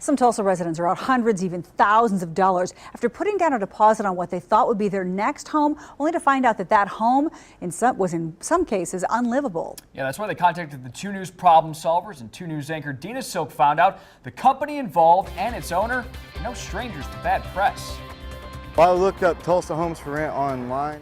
Some Tulsa residents are out hundreds, even thousands of dollars after putting down a deposit on what they thought would be their next home, only to find out that that home was in some cases unlivable. Yeah, that's why they contacted the 2 News problem solvers, and 2 News anchor Dina Silk found out the company involved and its owner are no strangers to bad press. Well, I looked up Tulsa Homes for Rent online,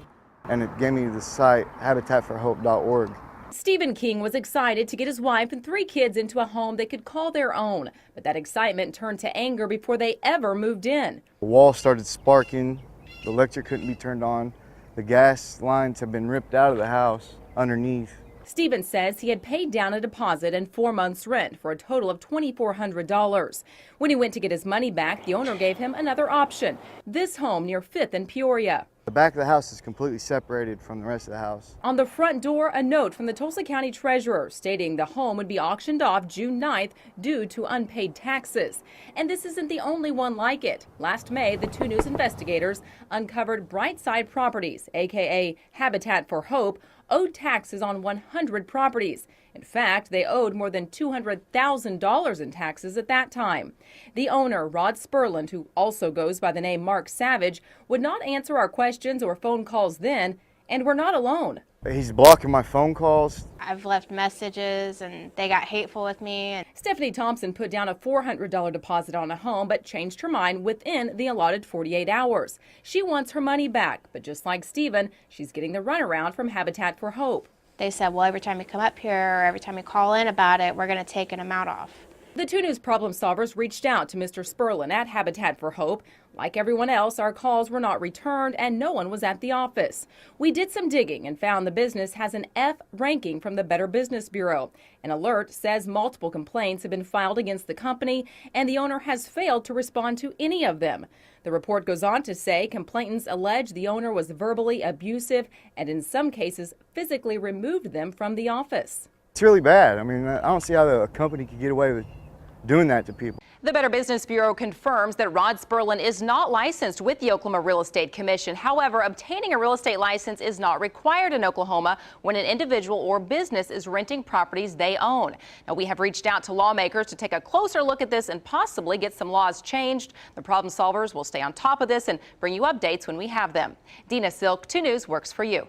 and it gave me the site habitatforhope.org. Stephen King was excited to get his wife and 3 kids into a home they could call their own, but that excitement turned to anger before they ever moved in. The wall started sparking, the electric couldn't be turned on, the gas lines have been ripped out of the house underneath. Stephen says he had paid down a deposit and 4 months' rent for a total of $2,400. When he went to get his money back, the owner gave him another option, this home near 5th and Peoria. The back of the house is completely separated from the rest of the house. On the front door, a note from the Tulsa County Treasurer stating the home would be auctioned off June 9th due to unpaid taxes. And this isn't the only one like it. Last May, the 2 News investigators uncovered Brightside Properties, aka Habitat for Hope, owed taxes on 100 properties. In fact, they owed more than $200,000 in taxes at that time. The owner, Rod Spurland, who also goes by the name Mark Savage, would not answer our questions or phone calls then, and we're not alone. He's blocking my phone calls. I've left messages and they got hateful with me. Stephanie Thompson put down a $400 deposit on a home but changed her mind within the allotted 48 hours. She wants her money back, but just like Stephen, she's getting the runaround from Habitat for Hope. They said, well, every time you come up here or every time you call in about it, we're going to take an amount off. The 2 News problem solvers reached out to Mr. Spurlin at Habitat for Hope. Like everyone else, our calls were not returned and no one was at the office. We did some digging and found the business has an F ranking from the Better Business Bureau. An alert says multiple complaints have been filed against the company and the owner has failed to respond to any of them. The report goes on to say complainants allege the owner was verbally abusive and in some cases physically removed them from the office. It's really bad. I mean, I don't see how a company could get away with doing that to people. The Better Business Bureau confirms that Rod Spurlin is not licensed with the Oklahoma Real Estate Commission. However, obtaining a real estate license is not required in Oklahoma when an individual or business is renting properties they own. Now, we have reached out to lawmakers to take a closer look at this and possibly get some laws changed. The problem solvers will stay on top of this and bring you updates when we have them. Dina Silk, 2 News works for you.